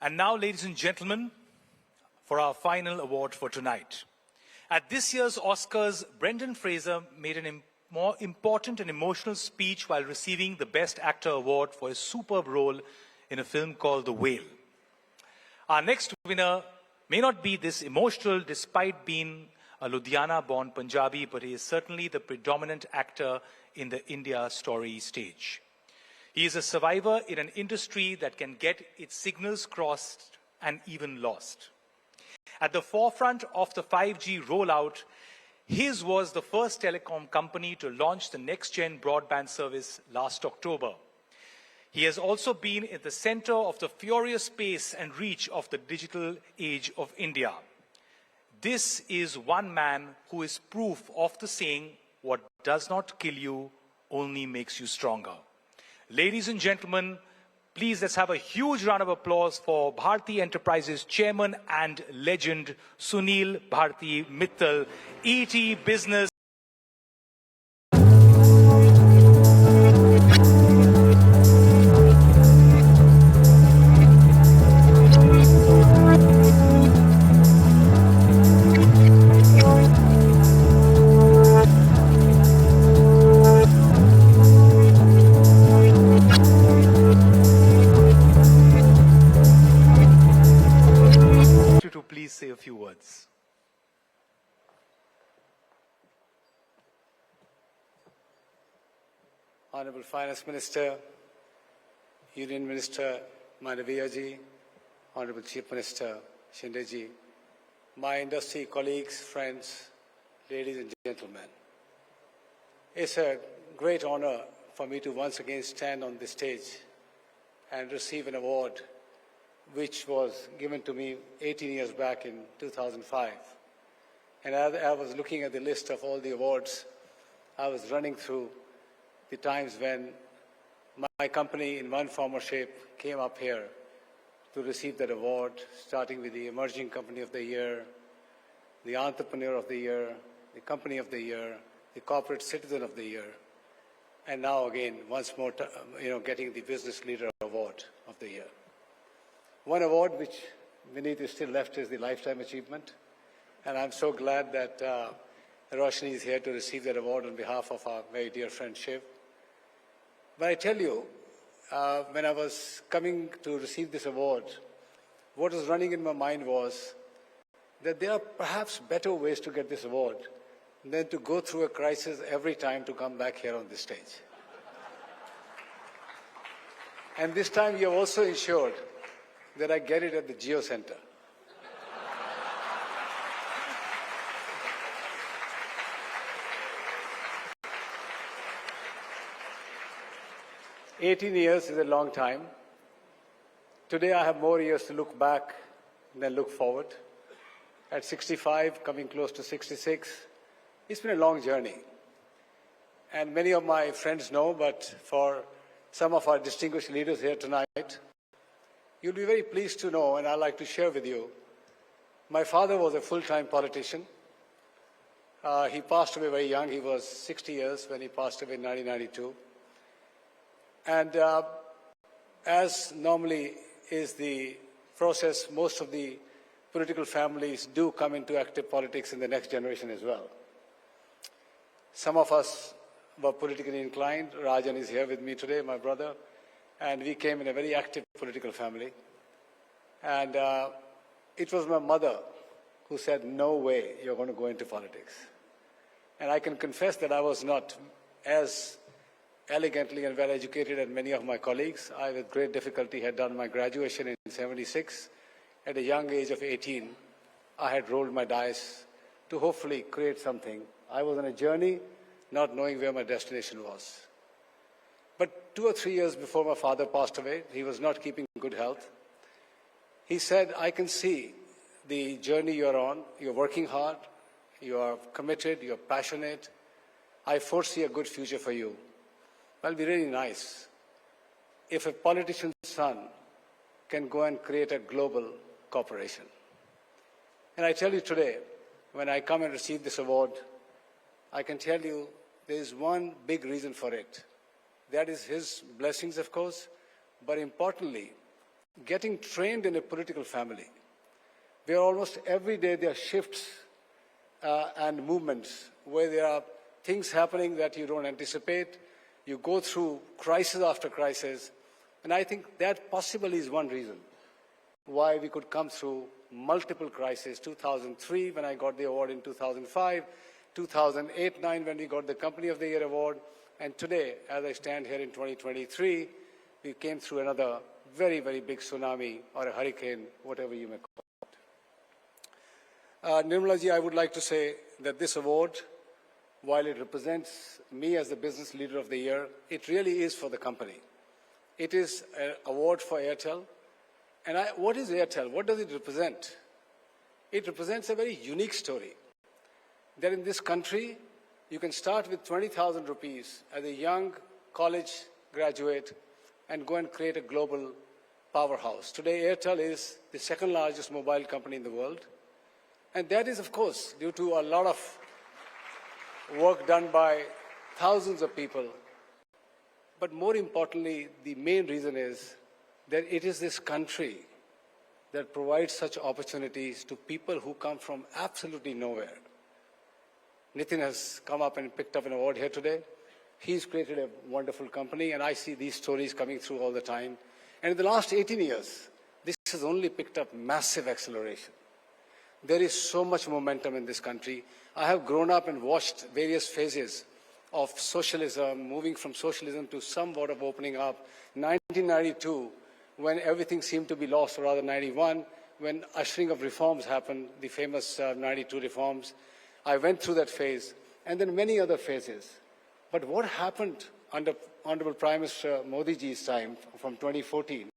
And now, ladies and gentlemen, for our final award for tonight. At this year's Oscars, Brendan Fraser made an more important and emotional speech while receiving the Best Actor award for his superb role in a film called The Whale. Our next winner may not be this emotional despite being a Ludhiana-born Punjabi, but he is certainly the predominant actor in the India story stage. He is a survivor in an industry that can get its signals crossed and even lost. At the forefront of the 5G rollout, his was the first telecom company to launch the next-gen broadband service last October. He has also been at the center of the furious pace and reach of the digital age of India. This is one man who is proof of the saying, "What does not kill you only makes you stronger." Ladies and gentlemen, please let's have a huge round of applause for Bharti Enterprises Chairman and legend Sunil Bharti Mittal, ET Business. To please say a few words. Honorable Finance Minister, Union Minister Manaviya ji, Honorable Chief Minister Shinde ji, my industry colleagues, friends, ladies and gentlemen. It's a great honor for me to once again stand on this stage and receive an award which was given to me 18 years back in 2005. And as I was looking at the list of all the awards, I was running through the times when my company, in one form or shape, came up here to receive that award, starting with the Emerging Company of the Year, the Entrepreneur of the Year, the Company of the Year, the Corporate Citizen of the Year, and now again, once more, getting the Business Leader Award of the Year. One award which Vineet is still left is the Lifetime Achievement, and I'm so glad that Roshni is here to receive that award on behalf of our very dear friend Shiv. But I tell you, when I was coming to receive this award, what was running in my mind was that there are perhaps better ways to get this award than to go through a crisis every time to come back here on this stage. And this time you have also ensured that I get it at the Geo Center. "18 years is a long time. Today I have more years to look back than look forward. At 65, coming close to 66, it's been a long journey. And many of my friends know, but for some of our distinguished leaders here tonight, you'll be very pleased to know, and I'd like to share with you, my father was a full-time politician. He passed away very young. He was 60 years when he passed away in 1992. And as normally is the process, most of the political families do come into active politics in the next generation as well. Some of us were politically inclined. Rajan is here with me today, my brother. And we came in a very active political family. And it was my mother who said, "No way you're going to go into politics." And I can confess that I was not as elegantly and well educated as many of my colleagues. I, with great difficulty, had done my graduation in '76. At a young age of 18, I had rolled my dice to hopefully create something. I was on a journey not knowing where my destination was. But 2 or 3 years before my father passed away, he was not keeping good health. He said, "I can see the journey you're on. You're working hard. You are committed. You're passionate. I foresee a good future for you. That'll be really nice if a politician's son can go and create a global corporation." And I tell you today, when I come and receive this award, I can tell you there is one big reason for it. That is his blessings, of course, but importantly, getting trained in a political family, where almost every day there are shifts and movements, where there are things happening that you don't anticipate. You go through crisis after crisis. And I think that possibly is one reason why we could come through multiple crises. 2003, when I got the award in 2005, 2008-9, when we got the Company of the Year award, and today, as I stand here in 2023, we came through another very, very big tsunami or a hurricane, whatever you may call it. Nirmala ji, I would like to say that this award, while it represents me as the Business Leader of the Year, it really is for the company. It is an award for Airtel. And what is Airtel? What does it represent? It represents a very unique story. That in this country, you can start with 20,000 rupees as a young college graduate and go and create a global powerhouse. Today, Airtel is the second largest mobile company in the world. And that is, of course, due to a lot of work done by thousands of people. But more importantly, the main reason is that it is this country that provides such opportunities to people who come from absolutely nowhere. Nitin has come up and picked up an award here today. He's created a wonderful company, and I see these stories coming through all the time. And in the last 18 years, this has only picked up massive acceleration. There is so much momentum in this country. I have grown up and watched various phases of socialism, moving from socialism to somewhat of opening up. 1992, when everything seemed to be lost, or rather 91, when ushering of reforms happened, the famous 92 reforms. I went through that phase, and then many other phases. But what happened under Honorable Prime Minister Modi ji's time from 2014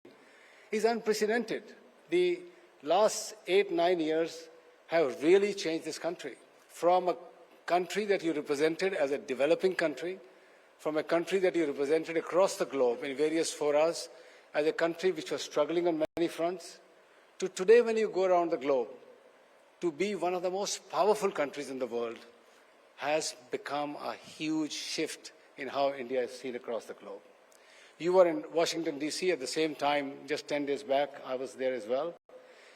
is unprecedented. The last 8-9 years have really changed this country. From a country that you represented as a developing country, from a country that you represented across the globe in various forums, as a country which was struggling on many fronts, to today when you go around the globe, to be one of the most powerful countries in the world has become a huge shift in how India is seen across the globe. You were in Washington, D.C. at the same time, just 10 days back, I was there as well.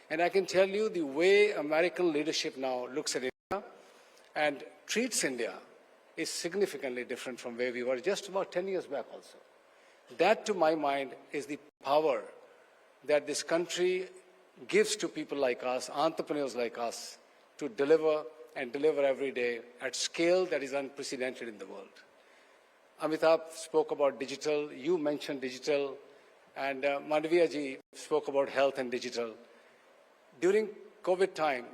And I can tell you the way American leadership now looks at India and treats India is significantly different from where we were just about 10 years back also. That, to my mind, is the power that this country gives to people like us, entrepreneurs like us, to deliver and deliver every day at scale that is unprecedented in the world. Amitabh spoke about digital, you mentioned digital, and Mandavia ji spoke about health and digital. During COVID time,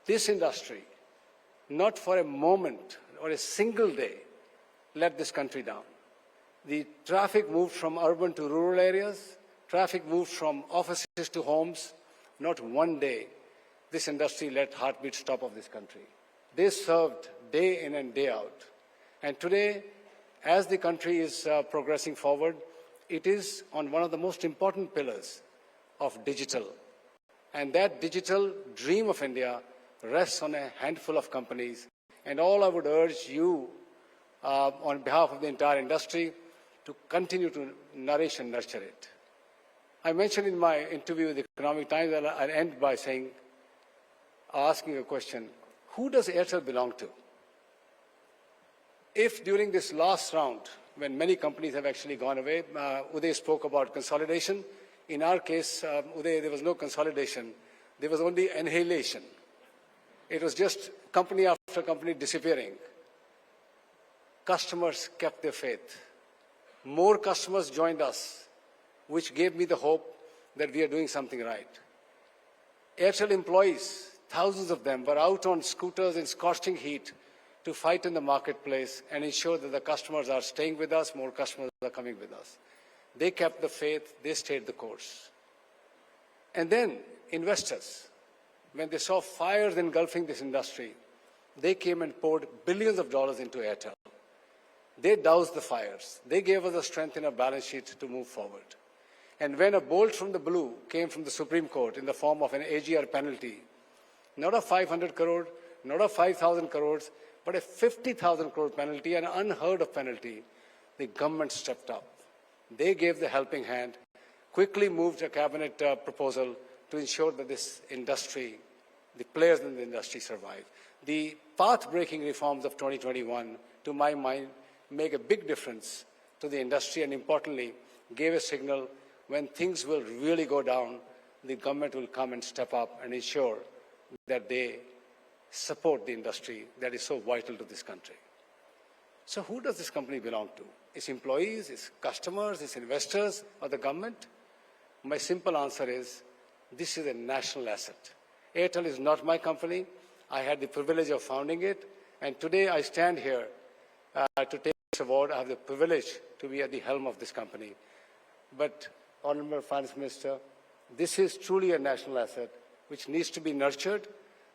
this industry, not for a moment or a single day, let this country down. The traffic moved from urban to rural areas, traffic moved from offices to homes. Not one day this industry let heartbeat stop of this country. They served day in and day out. And today, as the country is progressing forward, it is on one of the most important pillars of digital. And that digital dream of India rests on a handful of companies. And all I would urge you, on behalf of the entire industry, to continue to nourish and nurture it. I mentioned in my interview with the Economic Times that I'll end by asking a question: who does Airtel belong to? If during this last round, when many companies have actually gone away, Uday spoke about consolidation. In our case, Uday, there was no consolidation. There was only annihilation. It was just company after company disappearing. Customers kept their faith. More customers joined us, which gave me the hope that we are doing something right. Airtel employees, thousands of them, were out on scooters in scorching heat to fight in the marketplace and ensure that the customers are staying with us, more customers are coming with us. They kept the faith, they stayed the course. And then investors, when they saw fires engulfing this industry, they came and poured billions of dollars into Airtel. They doused the fires. They gave us the strength in our balance sheet to move forward. And when a bolt from the blue came from the Supreme Court in the form of an AGR penalty, not a 500 crore, not a 5,000 crores, but a 50,000 crore penalty, an unheard of penalty, the government stepped up. They gave the helping hand. quickly moved a cabinet proposal to ensure that this industry, the players in the industry survive. The path-breaking reforms of 2021, to my mind, make a big difference to the industry and importantly, gave a signal when things will really go down, the government will come and step up and ensure that they support the industry that is so vital to this country. So who does this company belong to? Its employees, its customers, its investors, or the government? My simple answer is, this is a national asset. Airtel is not my company. I had the privilege of founding it, and today I stand here to take this award. I have the privilege to be at the helm of this company. But, Honourable Finance Minister, this is truly a national asset which needs to be nurtured.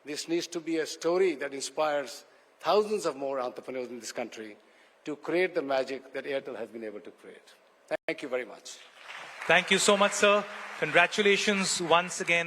This needs to be a story that inspires thousands of more entrepreneurs in this country to create the magic that Airtel has been able to create. Thank you very much. Thank you so much, sir. Congratulations once again.